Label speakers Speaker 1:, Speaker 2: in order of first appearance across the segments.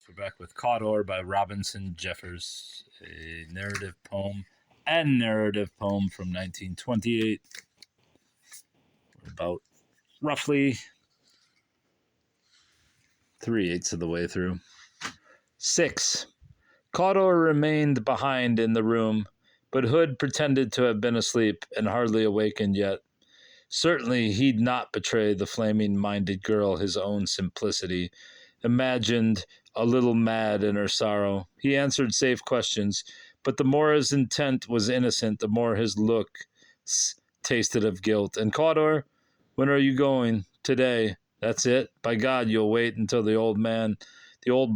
Speaker 1: We're back with Cawdor by Robinson Jeffers, a narrative poem and narrative poem from 1928. We're about roughly 3/8 of the way through. 6. Cawdor remained behind in the room, but Hood pretended to have been asleep and hardly awakened yet. Certainly he'd not betray the flaming-minded girl his own simplicity, imagined a little mad in her sorrow. He answered safe questions, but the more his intent was innocent, the more his looks tasted of guilt. And Cawdor, when are you going? Today. That's it? By God, you'll wait until the old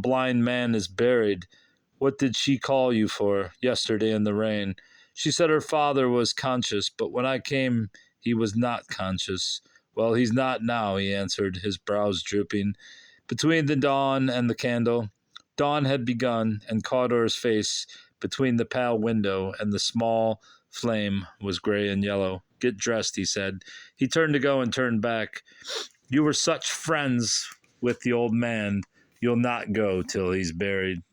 Speaker 1: blind man is buried. What did she call you for yesterday in the rain? She said her father was conscious, but when I came, he was not conscious. Well, he's not now, he answered, his brows drooping. Between the dawn and the candle, dawn had begun, and Cawdor's face between the pale window and the small flame was gray and yellow. Get dressed, he said. He turned to go and turned back. You were such friends with the old man, you'll not go till he's buried.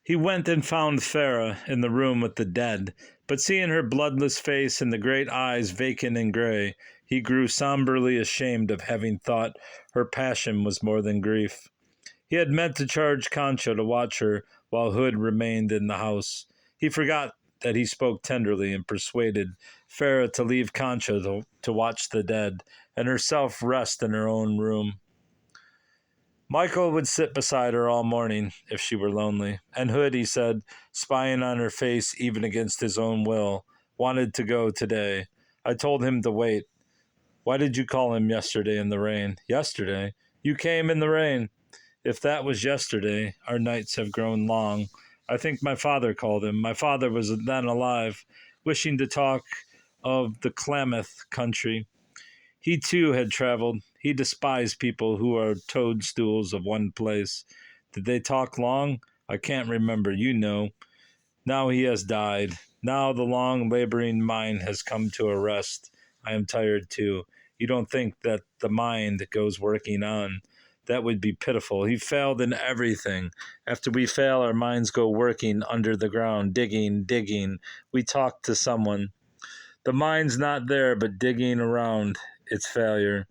Speaker 1: He went and found Farah in the room with the dead, but seeing her bloodless face and the great eyes vacant and gray, he grew somberly ashamed of having thought her passion was more than grief. He had meant to charge Concha to watch her while Hood remained in the house. He forgot that he spoke tenderly and persuaded Farah to leave Concha to watch the dead and herself rest in her own room. Michael would sit beside her all morning if she were lonely, and Hood, he said, spying on her face even against his own will, wanted to go today. I told him to wait. Why did you call him yesterday in the rain? Yesterday? You came in the rain. If that was yesterday, our nights have grown long. I think my father called him. My father was then alive, wishing to talk of the Klamath country. He too had traveled. He despised people who are toadstools of one place. Did they talk long? I can't remember. You know. Now he has died. Now the long laboring mind has come to a rest. I am tired too. You don't think that the mind goes working on. That would be pitiful. He failed in everything. After we fail, our minds go working under the ground, digging, digging. We talk to someone. The mind's not there, but digging around its failure.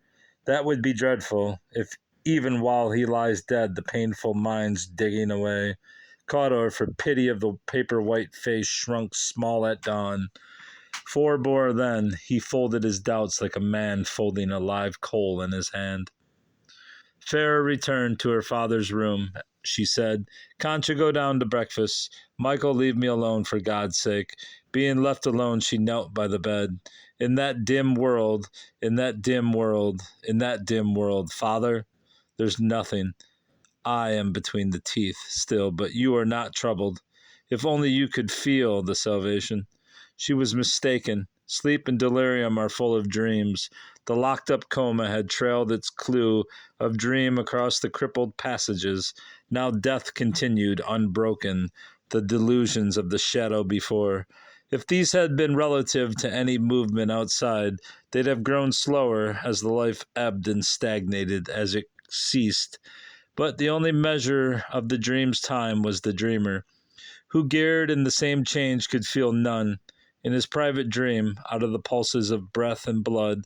Speaker 1: That would be dreadful, if even while he lies dead, the painful mind's digging away. Cawdor, for pity of the paper-white face, shrunk small at dawn. Forebore then, he folded his doubts like a man folding a live coal in his hand. Farah returned to her father's room. She said, Concha, go down to breakfast. Michael, leave me alone for God's sake. Being left alone, she knelt by the bed. In that dim world, Father, there's nothing. I am between the teeth still, but you are not troubled. If only you could feel the salvation. She was mistaken. Sleep and delirium are full of dreams. The locked-up coma had trailed its clue of dream across the crippled passages. Now death continued, unbroken, the delusions of the shadow before. If these had been relative to any movement outside, they'd have grown slower as the life ebbed and stagnated as it ceased. But the only measure of the dream's time was the dreamer, who geared in the same change could feel none. In his private dream, out of the pulses of breath and blood,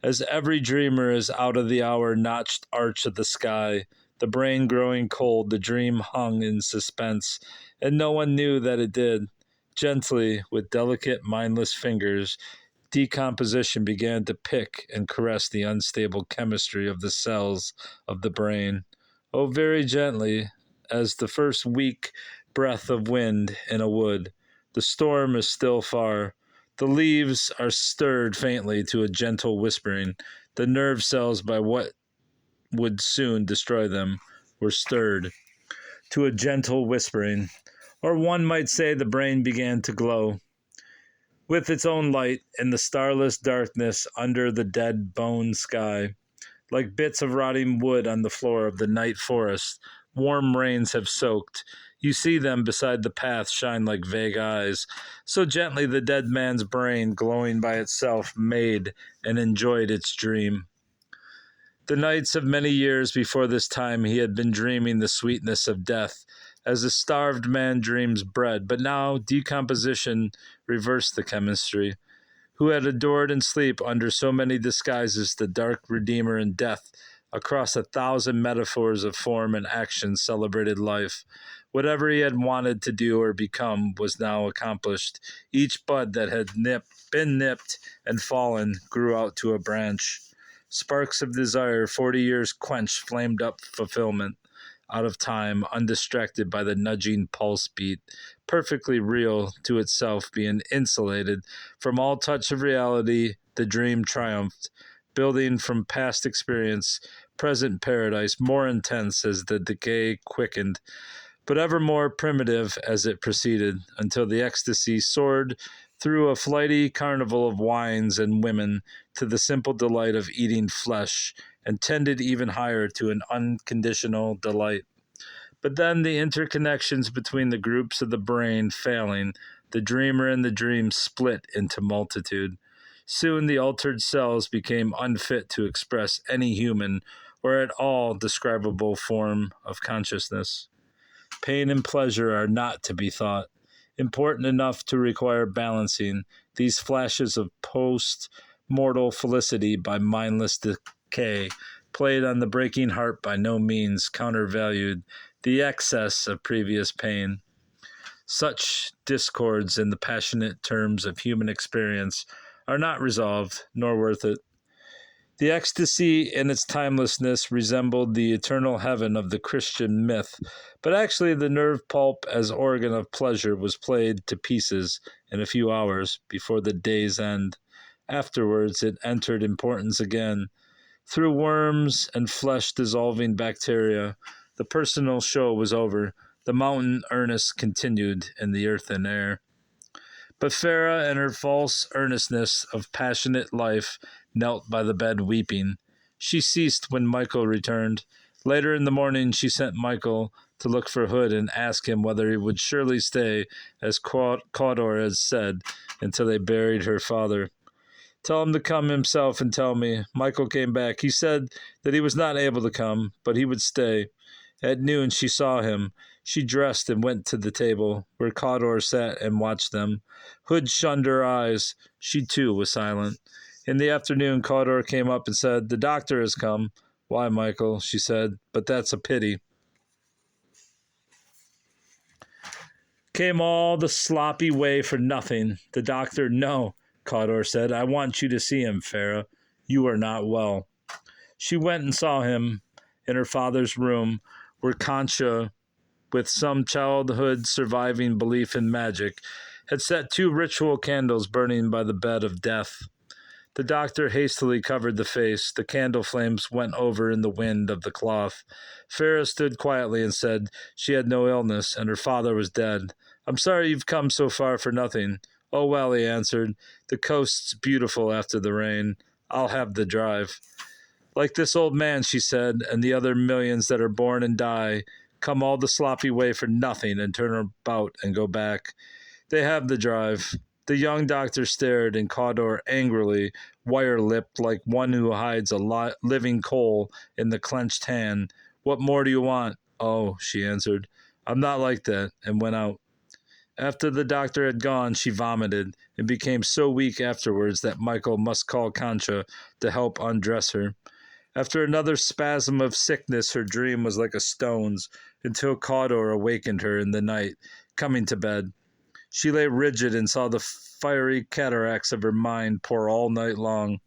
Speaker 1: as every dreamer is out of the hour-notched arch of the sky, the brain growing cold, the dream hung in suspense, and no one knew that it did. Gently, with delicate, mindless fingers, decomposition began to pick and caress the unstable chemistry of the cells of the brain. Oh, very gently, as the first weak breath of wind in a wood. The storm is still far. The leaves are stirred faintly to a gentle whispering. The nerve cells, by what would soon destroy them, were stirred to a gentle whispering. Or one might say the brain began to glow with its own light in the starless darkness under the dead bone sky. Like bits of rotting wood on the floor of the night forest, warm rains have soaked. You see them beside the path shine like vague eyes. So gently the dead man's brain, glowing by itself, made and enjoyed its dream. The nights of many years before this time he had been dreaming the sweetness of death, as a starved man dreams bread, but now decomposition reversed the chemistry. Who had adored in sleep under so many disguises the dark Redeemer in death, across 1,000 metaphors of form and action celebrated life. Whatever he had wanted to do or become was now accomplished. Each bud that had been nipped and fallen grew out to a branch. Sparks of desire, 40 years quenched, flamed up fulfillment out of time, undistracted by the nudging pulse beat, perfectly real to itself, being insulated from all touch of reality. The dream triumphed, building from past experience, present paradise, more intense as the decay quickened, but ever more primitive as it proceeded, until the ecstasy soared through a flighty carnival of wines and women to the simple delight of eating flesh, and tended even higher to an unconditional delight. But then the interconnections between the groups of the brain failing, the dreamer and the dream split into multitude. Soon the altered cells became unfit to express any human or at all describable form of consciousness. Pain and pleasure are not to be thought. Important enough to require balancing, these flashes of post-mortal felicity by mindless decay, played on the breaking heart, by no means countervalued the excess of previous pain. Such discords in the passionate terms of human experience are not resolved, nor worth it. The ecstasy in its timelessness resembled the eternal heaven of the Christian myth, but actually the nerve pulp as organ of pleasure was played to pieces in a few hours before the day's end. Afterwards it entered importance again. Through worms and flesh-dissolving bacteria, the personal show was over. The mountain earnest continued in the earth and air. But Farah, in her false earnestness of passionate life, knelt by the bed weeping. She ceased when Michael returned. Later in the morning she sent Michael to look for Hood and ask him whether he would surely stay, as Cawdor had said, until they buried her father. Tell him to come himself and tell me. Michael came back. He said that he was not able to come, but he would stay. At noon she saw him. She dressed and went to the table, where Cawdor sat and watched them. Hood shunned her eyes. She too was silent. In the afternoon Cawdor came up and said, "The doctor has come." "Why, Michael?" she said. "But that's a pity." Came all the sloppy way for nothing. The doctor, "No," Cawdor said. "I want you to see him, Farah. You are not well." She went and saw him in her father's room, where Concha, with some childhood surviving belief in magic, had set 2 ritual candles burning by the bed of death. The doctor hastily covered the face. The candle flames went over in the wind of the cloth. Farah stood quietly and said she had no illness, and her father was dead. "I'm sorry you've come so far for nothing." "Oh, well," he answered, "the coast's beautiful after the rain. I'll have the drive." "Like this old man," she said, "and the other millions that are born and die, come all the sloppy way for nothing and turn about and go back. They have the drive." The young doctor stared, and Cawdor angrily, wire-lipped like one who hides a living coal in the clenched hand. "What more do you want?" "Oh," she answered, "I'm not like that," and went out. After the doctor had gone, she vomited, and became so weak afterwards that Michael must call Concha to help undress her. After another spasm of sickness, her dream was like a stone's, until Cawdor awakened her in the night, coming to bed. She lay rigid and saw the fiery cataracts of her mind pour all night long.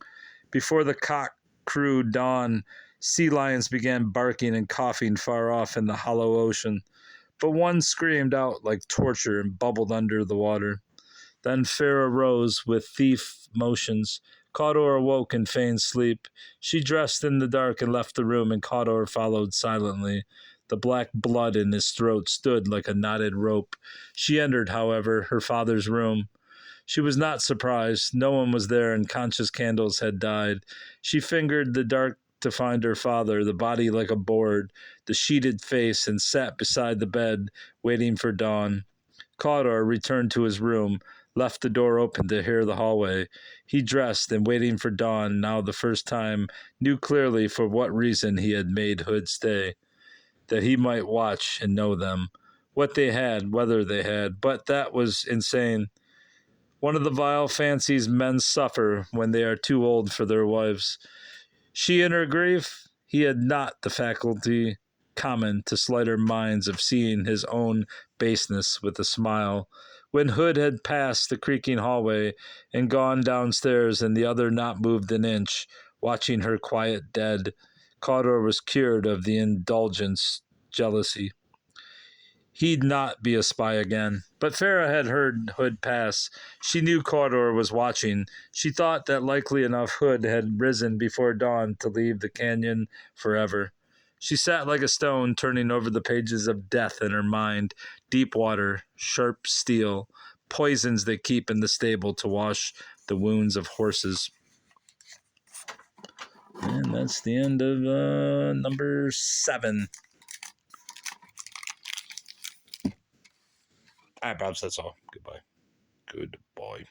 Speaker 1: Before the cock crew dawn, sea lions began barking and coughing far off in the hollow ocean, but one screamed out like torture and bubbled under the water. Then Farah rose with thief motions. Cawdor awoke in feigned sleep. She dressed in the dark and left the room, and Cawdor followed silently. The black blood in his throat stood like a knotted rope. She entered, however, her father's room. She was not surprised. No one was there, and Concha's candles had died. She fingered the dark to find her father, the body like a board, the sheeted face, and sat beside the bed, waiting for dawn. Cawdor returned to his room. left the door open to hear the hallway. He dressed and, waiting for dawn, now the first time, knew clearly for what reason he had made Hood stay, that he might watch and know them, what they had, whether they had, but that was insane. One of the vile fancies men suffer when they are too old for their wives. She in her grief, he had not the faculty common to slighter minds of seeing his own baseness with a smile. When Hood had passed the creaking hallway and gone downstairs and the other not moved an inch, watching her quiet dead, Cawdor was cured of the indulgence jealousy. He'd not be a spy again. But Farah had heard Hood pass. She knew Cawdor was watching. She thought that likely enough Hood had risen before dawn to leave the canyon forever. She sat like a stone, turning over the pages of death in her mind. Deep water, sharp steel, poisons they keep in the stable to wash the wounds of horses. And that's the end of number 7. All right, Bobs, that's all. Goodbye. Goodbye.